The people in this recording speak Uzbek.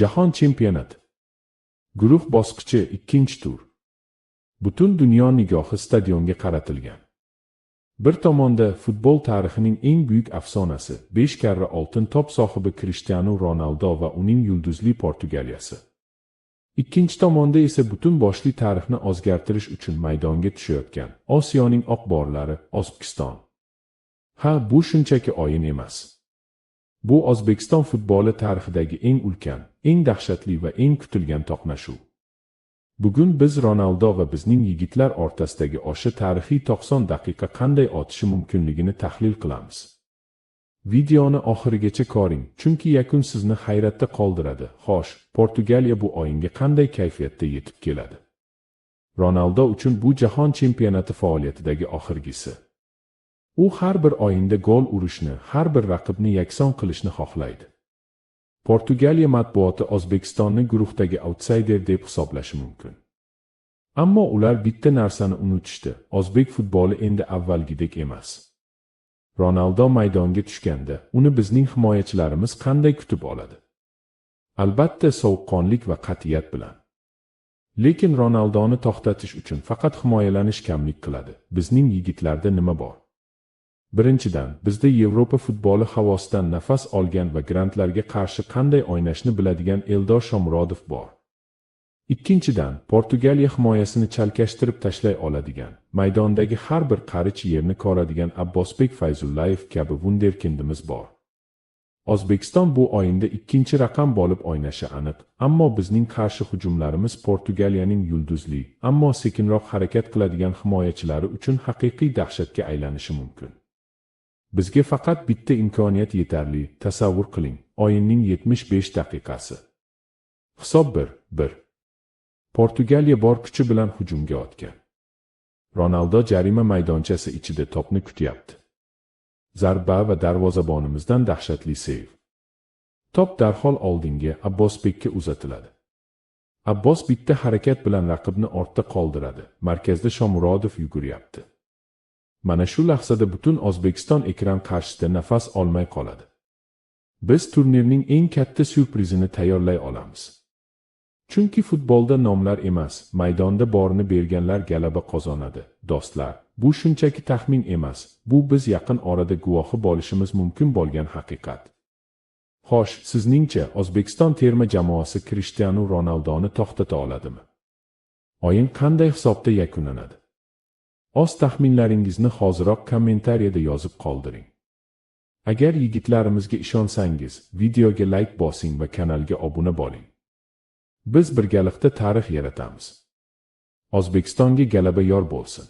Jahon chempionati. Guruh bosqichi 2-tur. Butun dunyo nigohi stadionga qaratilgan. Bir tomonda futbol tarixining eng buyuk afsonasi, 5 karra oltin to'p sohibi Cristiano Ronaldo va uning yulduzli Portugaliyasi. Ikkinchi tomonda esa butun boshli tarixni o'zgartirish uchun maydonga tushayotgan Osiyoning oqborlari, O'zbekiston. Ha, bu shunchaki o'yin emas. Bu O'zbekiston futboli tarixidagi eng ulkan, eng dahshatli va eng kutilgan to'qnashuv. Bugun biz Ronaldo va bizning yigitlar o'rtasidagi o'sha tarixiy 90 daqiqa qanday o'tishi mumkinligini tahlil qilamiz. Videoni oxirigacha ko'ring, chunki yakun sizni hayratda qoldiradi. Xo'sh, Portugaliya bu o'yinga qanday kayfiyatda yetib keladi? Ronaldo uchun bu jahon chempionati faoliyatidagi oxirgisi. U har bir o'yinda gol urishni, har bir raqibni yakson qilishni xohlaydi. Portugaliya matbuoti O'zbekistonni guruhdagi outsider deb hisoblashi mumkin. Ammo ular bitta narsani unutishdi: o'zbek futboli endi avvalgidek emas. Ronaldo maydonga tushganda, uni bizning himoyachilarimiz qanday kutib oladi? Albatta, sovuqqonlik va qat'iyat bilan. Lekin Ronaldoni to'xtatish uchun faqat himoyalanish kamlik qiladi. Bizning yigitlarda nima bor? Birinchidan, bizda Yevropa futboli havosidan nafas olgan va grandlarga qarshi qanday o'ynashni biladigan Eldor Shomurodov bor. Ikkinchidan, Portugaliya himoyasini chalkashtirib tashlay oladigan, maydondagi har bir qarich yerni ko'radigan Abbosbek Fayzullayev kabi wunderkindimiz bor. O'zbekiston bu o'yinda ikkinchi raqam bo'lib o'ynashi aniq, ammo bizning qarshi hujumlarimiz Portugaliyaning yulduzli, ammo sekinroq harakat qiladigan himoyachilari uchun haqiqiy dahshatga aylanishi mumkin. Bizga faqat bitta imkoniyat yetarli. Tasavvur qiling, o'yinning 75 daqiqasi. Hisob 1-1. Portugaliya bor kuchi bilan hujumga o'tgan. Ronaldo jarima maydonchasi ichida to'pni kutyapti. Zarba va darvozabonimizdan dahshatli seyv. To'p darhol oldinga Abbosbekka uzatiladi. Abbos bitta harakat bilan raqibni ortda qoldiradi. Markazda Shomurodov yuguryapti. Mana shu lahzada butun O'zbekiston ekran qarshisida nafas olmay qoladi. Biz turnirning eng katta syurprizini tayyorlay olamiz. Chunki futbolda nomlar emas, maydonda borini berganlar g'alaba qozonadi. Do'stlar, bu shunchaki taxmin emas, bu biz yaqin orada guvohi bo'lishimiz mumkin bo'lgan haqiqat. Xo'sh, sizningcha O'zbekiston terma jamoasi Cristiano Ronaldoni to'xtata oladimi? O'yin qanday hisobda yakunlanadi? O'z taxminlaringizni hoziroq kommentariyada yozib qoldiring. Agar yigitlarimizga ishonsangiz, videoga like bosing va kanalga obuna bo'ling. Biz birgalikda tarix yaratamiz. O'zbekistonga g'alaba yor bo'lsin.